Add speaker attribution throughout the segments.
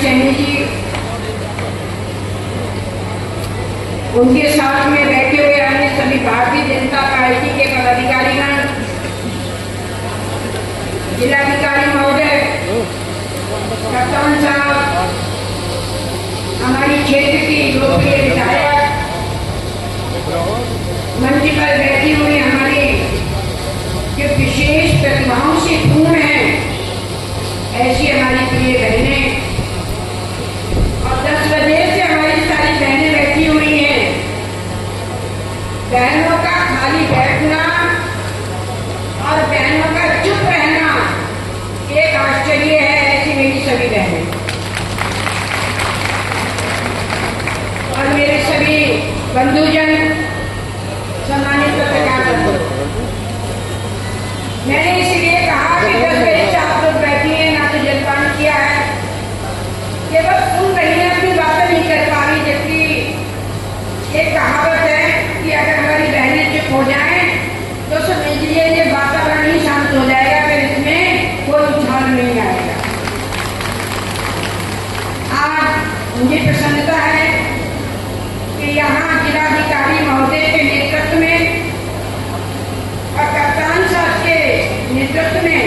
Speaker 1: सैनी जी, उनके साथ में बैठे हुए अन्य सभी भारतीय जनता पार्टी के पदाधिकारीगण, जिलाधिकारी महोदय, कप्तान साहब, हमारी क्षेत्र की लोकप्रिय विधायक, मंच पर बैठी हुई हमारी जो विशेष प्रतिभाओं से पूर्ण है ऐसी हमारी प्रिय बहनें, और 10 बजे से हमारी सारी बहनें बैठी हुई हैं। बहनों का खाली बैठना और बहनों का चुप रहना एक आश्चर्य है, ऐसी मेरी सभी बहनें और मेरे सभी बंधुजन, सम्मानित पत्रकार बंधु। मैंने इसलिए कहा कि 10 बजे से आप लोग बैठी हैं, ना तो जलपान किया है, केवल सुन रही हैं, अपनी बातें नहीं कर पा रही। जबकि एक कहावत है कि अगर हमारी बहनें चुप हो जाएं तो समझ लीजिए ये वातावरण ही शांत हो जाएगा, फिर इसमें कोई उछाल नहीं आएगा। आज मुझे प्रसन्नता है कि यहाँ जिलाधिकारी महोदय के नेतृत्व में और कप्तान साहब के नेतृत्व में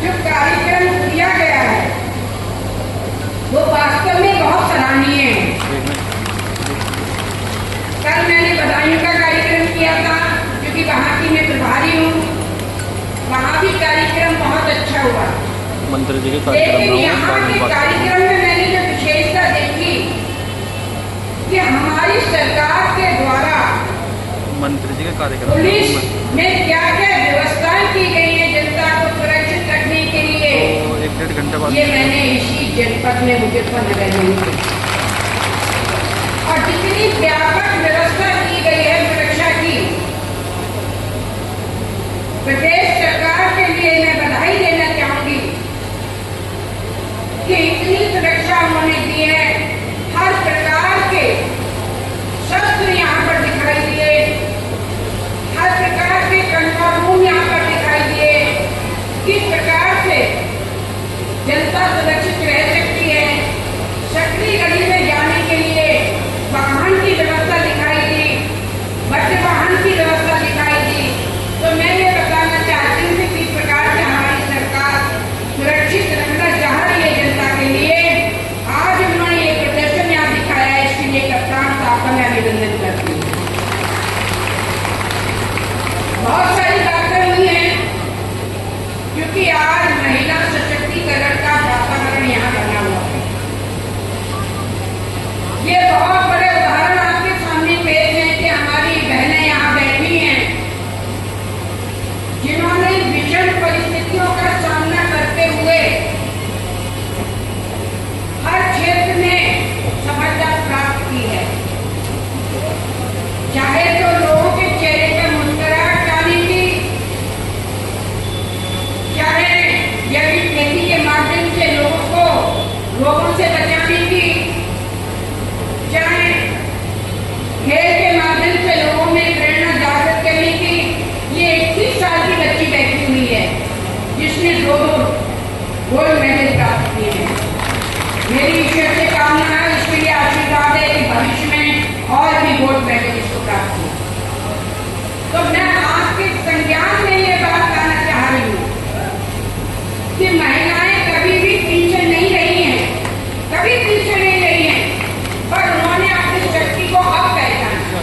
Speaker 1: जो कार्यक्रम किया गया है वो वास्तव में बहुत सराहनीय है। कल मैंने बधाइयों का कार्यक्रम किया था, क्योंकि वहाँ की मैं प्रभारी हूँ, वहाँ भी कार्यक्रम बहुत अच्छा हुआ।
Speaker 2: मंत्री जी के
Speaker 1: लेकिन यहाँ के कार्यक्रम में मैंने जो विशेषता देखी कि हमारी सरकार के द्वारा
Speaker 2: मंत्री जी के कार्यक्रम
Speaker 1: पुलिस में क्या क्या व्यवस्थाएं की गई है जनता को सुरक्षित रखने के लिए,
Speaker 2: तो 1-1.5 घंटे बाद
Speaker 1: ये मैंने इसी जनपद में मुजफ्फरनगर में की। और जितनी व्यापक व्यवस्था की गई है सुरक्षा की, प्रदेश सरकार के लिए मैं बधाई देना चाहूंगी कि इतनी सुरक्षा उन्होंने दी है। हर प्रकार के शस्त्र यहाँ पर दिखाई दिए, हर प्रकार के कंट्रोल रूम यहाँ पर दिखाई दिए, किस प्रकार से जनता सुरक्षित रह सकती है। सक्रिय गली में जाने के लिए वाहन की व्यवस्था दिखाई दी, बड़े वाहन की व्यवस्था दिखाई दी। तो मैं ये बताना चाहती हूँ कि किस प्रकार से हमारी सरकार सुरक्षित रखना चाह रही है जनता के लिए। आज उन्होंने ये प्रदर्शन यहाँ दिखाया है, इसके लिए कप्तान साहब का मैं अभिनंदन करती हूँ। बहुत सारी बातें हुई हैं, क्योंकि आज महिला सशक्तिकरण का वातावरण यहाँ बना हुआ है। ये बहुत बड़े उदाहरण आपके सामने पेश हैं कि हमारी बहनें यहाँ बैठी हैं, जिन्होंने विषम परिस्थितियों का सामना करते हुए हर क्षेत्र में सफलता प्राप्त की है। चाहे तो लोगों के चेहरे पर मुस्कुराहट लाने की, चाहे जैविक खेती के माध्यम से लोगों को रोगों से बचाने की, चाहे खेल के माध्यम से लोगों में प्रेरणा जागृत करने की। ये 21 साल की बच्ची बैठी हुई है जिसने 2 गोल्ड मेडल प्राप्त किए हैं। मेरी ईश्वर से कामना है, इसके लिए आशीर्वाद है कि भविष्य में और भी गोल्ड मेडल इसको प्राप्त हो। तो मैं आपके संज्ञान में ये बात लाना चाह रही हूँ कि महिलाएं कभी भी पीछे नहीं रही हैं, कभी पीछे नहीं रही हैं, पर उन्होंने अपनी शक्ति को अब पहचाना।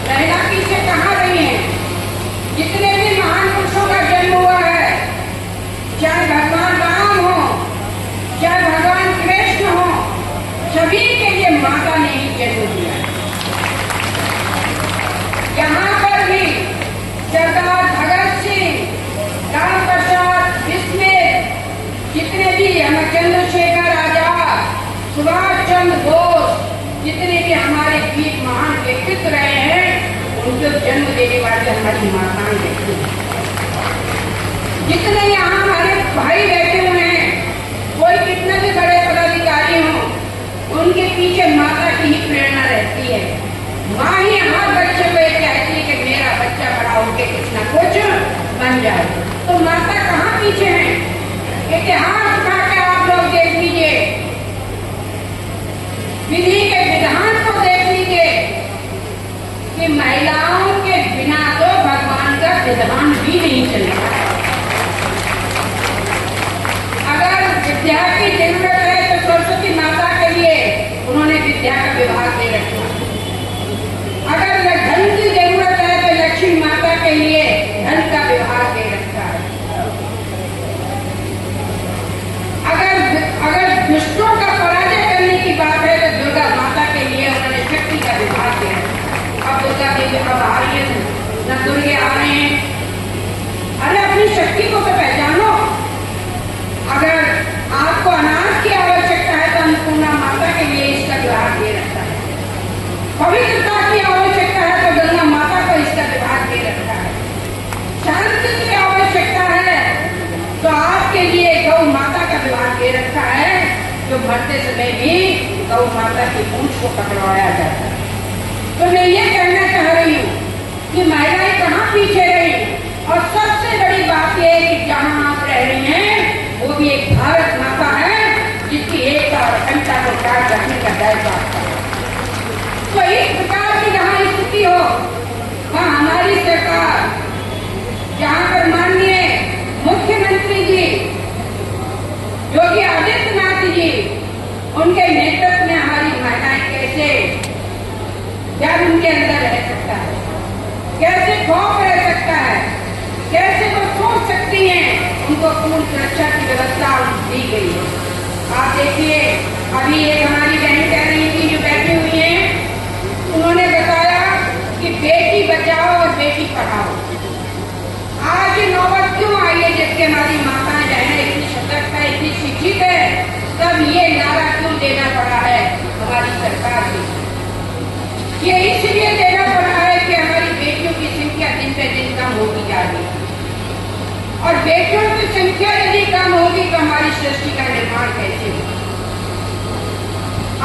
Speaker 1: महिला पीछे कहाँ रही है? जितने भी महान पुरुषों का जन्म हुआ है, चाहे भगवान राम हो, चाहे भगवान कृष्ण हो, सभी के लिए माता ने ही जन्म दिया। यहाँ पर भी सरदार भगत सिंह, राम प्रसाद बिस्मिल, जितने भी हमारे चंद्रशेखर आजाद, सुभाष चंद्र बोस, जितने भी हमारे वीर महान व्यक्तित्व रहे हैं, उनको जन्म देने वाली हमारी माताएं बैठी हैं। जितने यहाँ हमारे भाई बैठे हुए हैं, कोई कितने भी बड़े पदाधिकारी हों, उनके पीछे माता की ही प्रेरणा रहती है। माँ ही हर बच्चे को ये कहती है कि मेरा बच्चा बड़ा होकर कुछ ना कुछ बन जाए। तो माता कहाँ पीछे है? क्योंकि उड़ान भी नहीं चलेगा। अगर विद्या की जरूरत है तो सरस्वती माता के लिए उन्होंने विद्या का विभाग दे रखा। अगर धन की जरूरत है तो लक्ष्मी माता के लिए धन का विभाग दे रखा है। अगर दुष्टों का पराजय करने की बात है तो दुर्गा माता के लिए उन्होंने शक्ति का विभाग दिया है। अब दुर्गा देवी अब आ रही है, न दुर्गे आ रहे हैं। अरे अपनी शक्ति को तो पहचानो। अगर आपको अनाज की आवश्यकता है तो अन्नपूर्णा माता के लिए इसका विभाग दे रखा है। पवित्रता की आवश्यकता है तो गंगा माता को इसका विभाग दे रखा है। शांति की आवश्यकता है तो आपके लिए गौ माता का विभाग दे रखा है, जो मरते समय भी गौ माता की पूंछ को पकड़वाया जाता है। तो मैं ये कहना चाह रही हूँ कि महिलाएं कहाँ पीछे रही, और सबसे बड़ी बात यह है कि जहाँ आप रह रही हैं वो भी एक भारत माता है जिसकी एक और घंटा को ख्याल रखने का दायित्व आता है। तो इस प्रकार की जहाँ स्थिति हो वहाँ हमारी सरकार, जहाँ पर माननीय मुख्यमंत्री जी योगी आदित्यनाथ जी, उनके नेतृत्व में हमारी महिलाएं कैसे यार उनके अंदर रह सकता है, कैसे खौफ रह सकता है, कैसे वो सोच सकती हैं, उनको पूर्ण सुरक्षा की व्यवस्था दी गई है। आप देखिए अभी एक हमारी बहन कह रही थी जो बैठी हुई है, उन्होंने बताया कि बेटी बचाओ और बेटी पढ़ाओ। आज नौबत क्यों आई है जिसके हमारी माताएं बहनें इतनी सतर्क है, इतनी शिक्षित है, तब ये नारा क्यों देना पड़ा है हमारी सरकार से? ये इसलिए देना पड़ा है कि हमारी बेटियों की संख्या दिन पे दिन कम होती जा रही है, और बेटियों की संख्या यदि कम होगी तो हमारी सृष्टि का निर्माण कैसे होगा?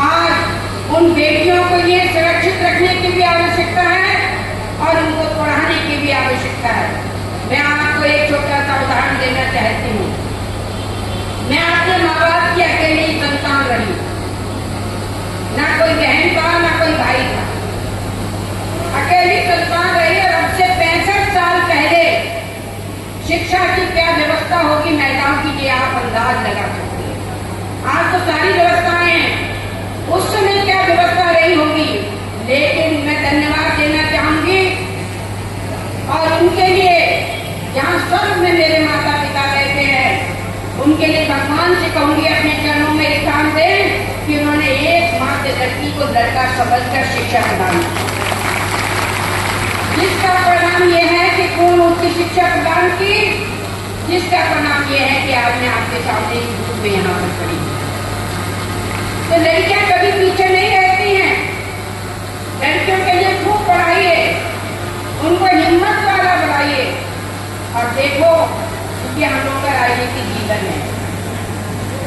Speaker 1: आज उन बेटियों को ये सुरक्षित रखने की भी आवश्यकता है और उनको पढ़ाने की भी आवश्यकता है। मैं आपको एक छोटा सा उदाहरण देना चाहती हूँ। मैं अपने माँ बाप की अकेली संतान रही, ना कोई बहन था ना कोई भाई था, अकेली संतान रही। और अब से 65 साल पहले शिक्षा की क्या व्यवस्था होगी महिलाओं की, ये आप अंदाज लगा सकते हैं। आज तो सारी व्यवस्थाएं हैं, उस समय क्या व्यवस्था रही होगी। लेकिन मैं धन्यवाद देना चाहूंगी और उनके लिए जहाँ स्वर्ग में मेरे माता पिता रहते हैं, उनके लिए भगवान से कहूंगी अपने चरणों में एहसान दें कि उन्होंने एकमात्र लड़की को लड़का समझकर शिक्षा प्रदान की, जिसका परिणाम यह है कि पूर्ण उसकी शिक्षा प्रदान की, जिसका परिणाम यह है कि आज मैं आपके सामने इस रूप में यहाँ पर खड़ी हूँ। तो लड़कियां कभी पीछे नहीं रहती हैं। लड़कियों के लिए खूब पढ़ाइए, उनको हिम्मत वाला बनाइए। और देखो कि हम लोग का राजनीतिक जीवन है,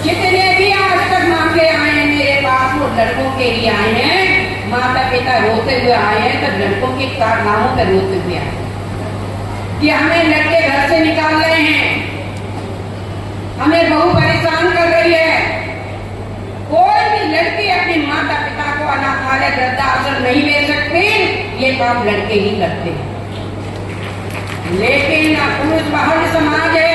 Speaker 1: जितने भी आज तक मामले आए हैं मेरे पास वो लड़कों के लिए आए हैं। माता पिता रोते हुए आए हैं तो लड़कों के कारनामों पर रोते हुए आए कि हमें लड़के घर से निकाल रहे हैं, हमें बहू परेशान कर रही है। कोई भी लड़की अपने माता पिता को अनाथालय वृद्धाश्रम नहीं ले सकती, ये काम लड़के ही करते हैं। लेकिन पुरुष बहुल समाज है,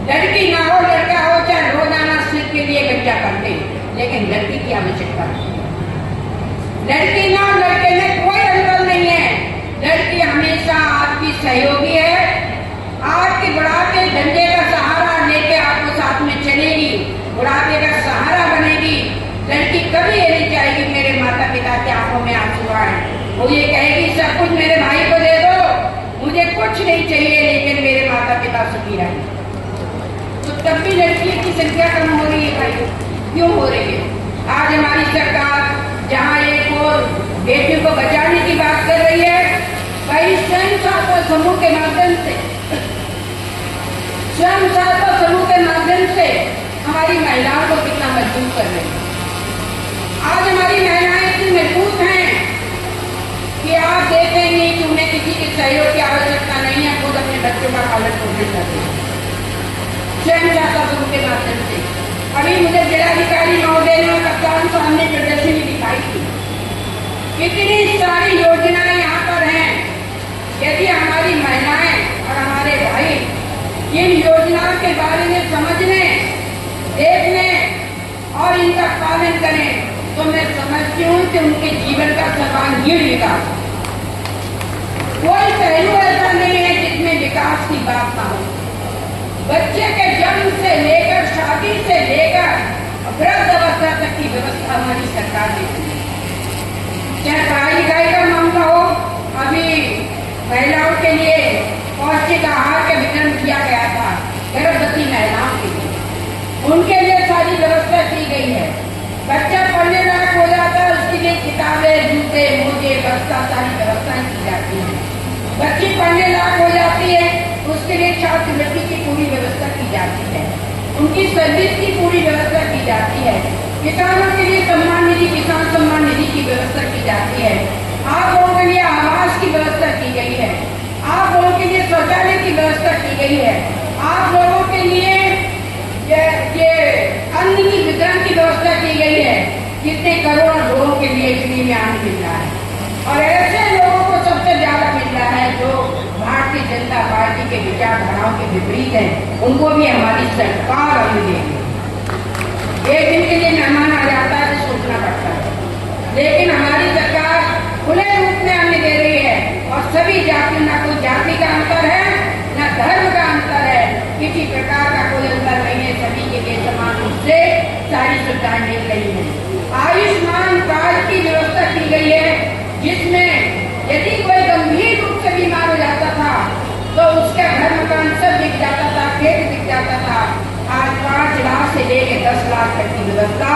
Speaker 1: लड़की ना हो लड़का हो, चाहे रोजाना सिर के लिए गंजा करते हैं, लेकिन लड़की की आवश्यकता नहीं। लड़की ना लड़के में कोई अंतर नहीं है। लड़की हमेशा आपकी सहयोगी है, आपके बुढ़ापे धंधे का सहारा लेके आपको साथ में चलेगी, बुढ़ापे का सहारा बनेगी। लड़की कभी ये नहीं चाहेगी मेरे माता पिता की आंखों में आंसू आए, वो ये कहेगी सब कुछ मेरे भाई को दे दो, मुझे कुछ नहीं चाहिए लेकिन मेरे माता पिता सुखी रहे। तो तब भी लड़कियों की संख्या कम हो रही है भाई, क्यों हो रही है? आज हमारी सरकार जहाँ एक और बेटियों को बचाने की बात कर रही है, कई स्वयं सहायता समूह के माध्यम से, स्वयं सहायता समूह के माध्यम से हमारी महिलाओं को कितना मजबूत कर रही है। आज हमारी महिलाएं इतनी मजबूत हैं कि आप देखेंगे कि उन्हें किसी के सहयोग की आवश्यकता नहीं है, खुद अपने बच्चों का पालन पोषण करते हैं स्वयं सहायता समूह के माध्यम से। अभी मुझे जिलाधिकारी महोदय ने कप्तान सामने प्रदर्शनी दिखाई थी, इतनी सारी योजनाएं यहाँ पर हैं यदि हमारी महिलाएं और हमारे भाई इन योजनाओं के बारे में समझने, देखने और इनका पालन करें तो मैं समझती हूँ कि उनके जीवन का सर्वांगीण विकास, कोई पहलू ऐसा नहीं है जिसमें विकास की बात ना हो। बच्चे के जन्म से लेकर शादी से लेकर वृद्ध अवस्था तक की व्यवस्था हमारी सरकार ने की है। चाहे पढ़ाई लिखाई का मामला हो, अभी महिलाओं के लिए पौष्टिक आहार का वितरण किया गया था गर्भवती महिलाओं के लिए, उनके लिए सारी व्यवस्था की गई है। बच्चा पढ़ने लायक हो जाता है, उसके लिए किताबें, जूते, मोजे, बस्ता सारी व्यवस्थाएं की जाती हैं। बच्ची पढ़ने लायक हो जाती है, उसके लिए छात्रवृत्ति की पूरी व्यवस्था की जाती है, उनकी सर्विस की पूरी व्यवस्था की जाती है। किसानों के लिए सम्मान निधि, किसान सम्मान निधि की व्यवस्था की जाती है। आप लोगों के लिए आवास की व्यवस्था की गई है, आप लोगों के लिए शौचालय की व्यवस्था की गई है, आप लोगों के लिए ये अन्न की वितरण की व्यवस्था की गई है। कितने करोड़ लोगों के लिए फ्री में अन्न मिल रहा है, और ऐसे लोगों को सबसे ज्यादा मिल रहा है जो भारतीय जनता पार्टी के विचारधाराओं के विपरीत है, उनको भी हमारी सरकार अन्न देगी। एक दिन के लिए मेहमान आ जाता है तो सोचना पड़ता है, लेकिन हमारी सरकार खुले रूप में अन्न दे रही है, और सभी जाति, ना कोई जाति का अंतर है न धर्म का अंतर है, किसी प्रकार का कोई अंतर नहीं है, सभी के लिए समान रूप से सारी सुविधाएं मिल रही है। आयुष्मान कार्ड की व्यवस्था की गई है, जिसमें यदि कोई गंभीर रूप से बीमार हो जाता था तो उसका घर मकान सब बिक जाता था, खेत बिक जाता था। आज 5 लाख से लेकर 10 लाख तक की व्यवस्था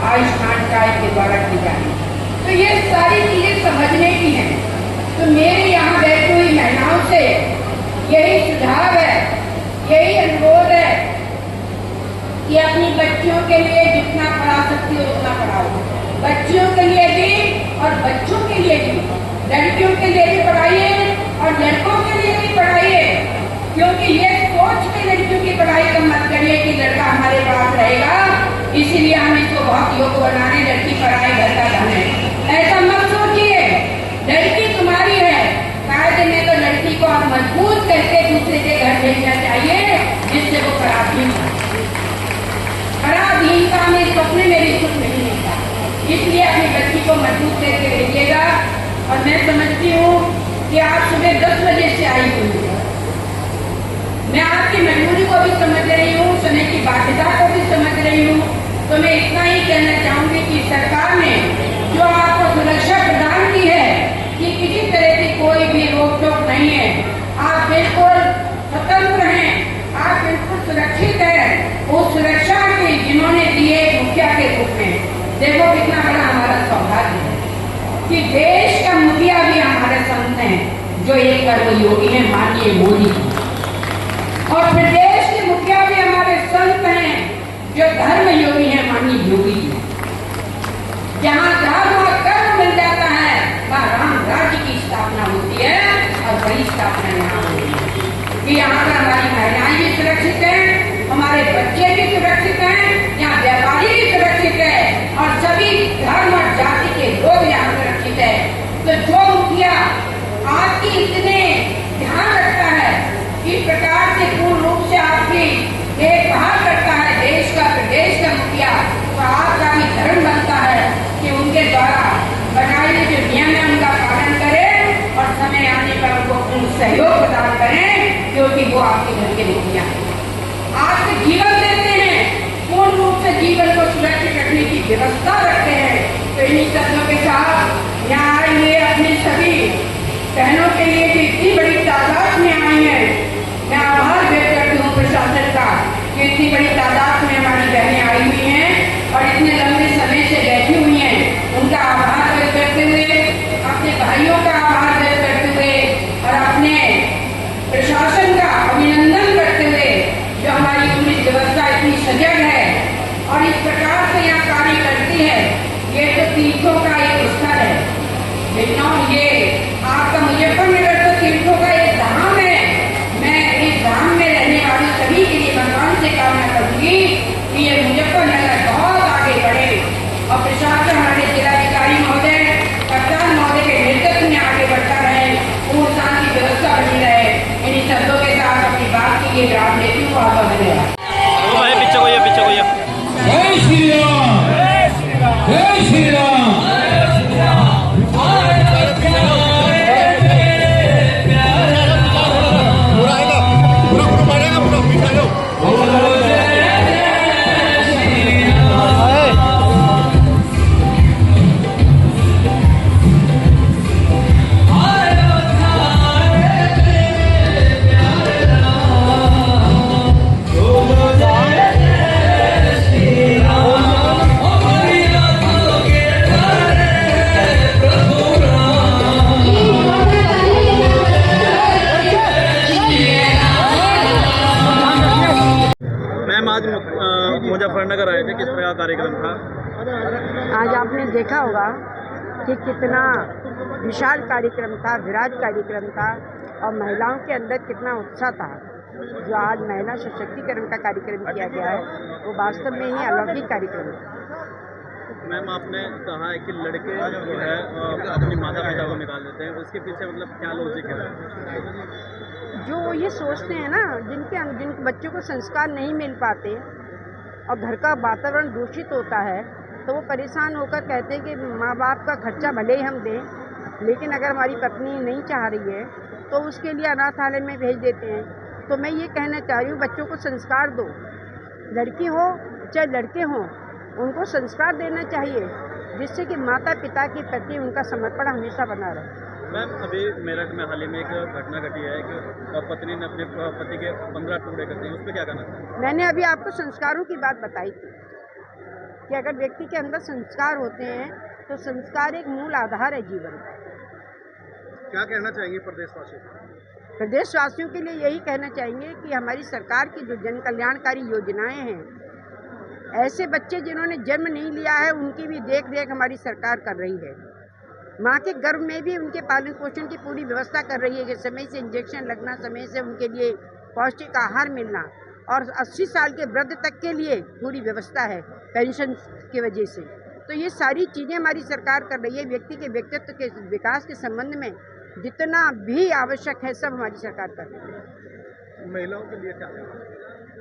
Speaker 1: आयुष्मान कार्ड के द्वारा की जाती है। तो ये सारी चीजें समझने की हैं। तो मेरे यहाँ बैठी हुई महिलाओं से यही सुझाव है, यही अनुरोध है कि अपनी बच्चियों के लिए जितना पढ़ा सकती हो उतना पढ़ाओ, बच्चियों के लिए भी और बच्चों के लिए भी, लड़कियों के लिए भी पढ़ाइए और लड़कों के लिए भी पढ़ाइए। क्योंकि ये सोच के लड़कियों की पढ़ाई का मत करिए कि लड़का हमारे पास रहेगा इसीलिए हम इसको बहुत योग्य बनाने, लड़की पढ़ाई घर का धन है, ऐसा मत सोचिए। लड़की तुम्हारी है, कायदे में तो लड़की को आप मजबूत करके दूसरे के घर भेजना चाहिए, जिससे वो पराधीनता में सपने में भी सुख नहीं मिलता। इसलिए अपनी बच्ची को मजबूत करके भेजिएगा। और मैं समझती हूँ कि आप सुबह 10 बजे से आई हुई है, मैं आपकी मजबूरी को भी समझ रही हूँ, समय की बाध्यता को भी समझ रही हूँ। तो मैं इतना ही कहना चाहूंगी कि सरकार ने जो आपको सुरक्षा प्रदान की है कि किसी तरह की कोई भी रोक टोक नहीं है, आप बिल्कुल स्वतंत्र हैं, आप बिल्कुल सुरक्षित हैं। उस सुरक्षा के जिन्होंने दिए मुखिया के रूप में, देखो कितना बड़ा हमारा सौभाग्य है कि देश का मुखिया भी हमारे संत हैं, जो एक कर्मयोगी है माननीय मोदी जी, और प्रदेश के मुखिया भी हमारे संत हैं जो धर्म योगी है माननीय योगी जी। जहाँ धर्म और कर्म मिल जाता है वहाँ राम राज्य की स्थापना होती है, और बड़ी स्थापना यहाँ होती है कि यहाँ पर हमारी महिलाएं भी सुरक्षित हैं, हमारे बच्चे भी सुरक्षित हैं, यहाँ व्यापारी भी सुरक्षित है, और सभी धर्म और जाति के लोग यहाँ सुरक्षित है। तो जो मुखिया आपकी इतने ध्यान रखता है, इस प्रकार से पूर्ण रूप से आपकी देखभाल करता है देश का, प्रदेश का मुखिया, तो आपका भी धर्म बनता है कि उनके द्वारा बनाए गए जो नियम है उनका पालन करें, और समय आने पर उनको पूर्ण सहयोग प्रदान करें, क्योंकि वो आपके घर के मुखिया हैं, आपके जीवन देते हैं, पूर्ण रूप से जीवन को सुरक्षित रखने की व्यवस्था रखते हैं। तो इन्हीं शब्दों के साथ यहाँ आएंगे अपनी सभी बहनों के लिए जो इतनी बड़ी तादाद में आई है, मैं आभार व्यक्त करती हूँ प्रशासन का कि इतनी बड़ी तादाद में हमारी बहनें आई हुई हैं और इतने लंबे समय से बैठी हुई हैं। उनका आभार व्यक्त करते हुए, अपने भाइयों का आभार व्यक्त करते हुए और अपने प्रशासन का अभिनंदन करते हुए, जो हमारी पुलिस व्यवस्था इतनी सजग है और इस प्रकार से यहाँ कार्य करती है। ये तो तीर्थों का एक स्थल है, ये आपका मुजफ्फरनगर तो तीर्थों का एक धाम है। मैं इस धाम में रहने वाले सभी के लिए भगवान से कामना करूंगी कि ये मुजफ्फरनगर बहुत आगे बढ़े, और प्रशासन हमारे जिलाधिकारी महोदय, कप्तान महोदय के नेतृत्व में आगे बढ़ता रहे, पूर्ण शांति व्यवस्था ये ग्राम लेती हूँ आप धन्यवाद।
Speaker 2: वो भाई पीछे को ये पीछे को ये
Speaker 3: जय श्री राम, जय श्री राम।
Speaker 2: मैम आज मुजफ्फरनगर आए थे, किस तरह का कार्यक्रम था?
Speaker 4: आज आपने देखा होगा कि कितना विशाल कार्यक्रम था, विराट कार्यक्रम था और महिलाओं के अंदर कितना उत्साह था। जो आज महिला सशक्तिकरण का कार्यक्रम किया गया है वो वास्तव में ही अलौकिक कार्यक्रम है।
Speaker 2: मैम आपने कहा है कि लड़के जो है अपनी माता पिता को निकाल देते हैं, उसके पीछे मतलब क्या लॉजिक है?
Speaker 4: जो ये सोचते हैं ना, जिन बच्चों को संस्कार नहीं मिल पाते और घर का वातावरण दूषित होता है तो वो परेशान होकर कहते हैं कि माँ बाप का खर्चा भले ही हम दें, लेकिन अगर हमारी पत्नी नहीं चाह रही है तो उसके लिए अनाथालय में भेज देते हैं। तो मैं ये कहना चाह रही हूँ, बच्चों को संस्कार दो, लड़की हो चाहे लड़के हों, उनको संस्कार देना चाहिए जिससे कि माता पिता के प्रति उनका समर्पण हमेशा बना रहे।
Speaker 2: मैम अभी मेरठ में हाल ही में एक घटना घटी है कि पत्नी ने अपने पति के 15 टुकड़े कर दिए, उस पर क्या कहना चाहिए?
Speaker 4: मैंने अभी आपको संस्कारों की बात बताई थी कि अगर व्यक्ति के अंदर संस्कार होते हैं तो संस्कार एक मूल आधार है जीवन का।
Speaker 2: क्या कहना चाहिए प्रदेशवासियों को?
Speaker 4: प्रदेशवासियों के लिए यही कहना चाहेंगे कि हमारी सरकार की जो जन कल्याणकारी योजनाएं हैं, ऐसे बच्चे जिन्होंने जन्म नहीं लिया है उनकी भी देख रेख हमारी सरकार कर रही है। माँ के गर्भ में भी उनके पालन पोषण की पूरी व्यवस्था कर रही है कि समय से इंजेक्शन लगना, समय से उनके लिए पौष्टिक आहार मिलना और 80 साल के वृद्ध तक के लिए पूरी व्यवस्था है पेंशन की वजह से। तो ये सारी चीज़ें हमारी सरकार कर रही है। व्यक्ति के व्यक्तित्व के विकास के संबंध में जितना भी आवश्यक है सब हमारी सरकार कर रही है।
Speaker 2: महिलाओं के लिए क्या?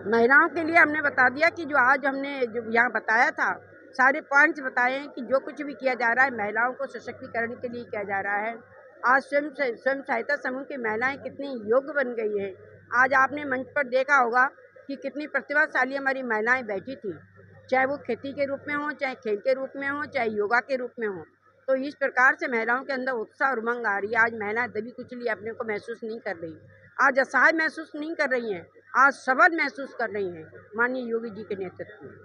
Speaker 4: महिलाओं के लिए हमने बता दिया कि जो आज हमने जो यहाँ बताया था, सारे पॉइंट्स बताए हैं कि जो कुछ भी किया जा रहा है महिलाओं को सशक्तिकरण के लिए किया जा रहा है। आज स्वयं सहायता समूह की महिलाएं कितनी योग्य बन गई है। आज आपने मंच पर देखा होगा कि कितनी प्रतिभाशाली हमारी महिलाएं बैठी थी, चाहे वो खेती के रूप में हो, चाहे खेल के रूप में हो, चाहे योगा के रूप में हो। तो इस प्रकार से महिलाओं के अंदर उत्साह और उमंग आ रही है। आज महिलाएं दबी कुचली अपने को महसूस नहीं कर रही, आज असहाय महसूस नहीं कर रही हैं, आज सबल महसूस कर रही हैं माननीय योगी जी के नेतृत्व में।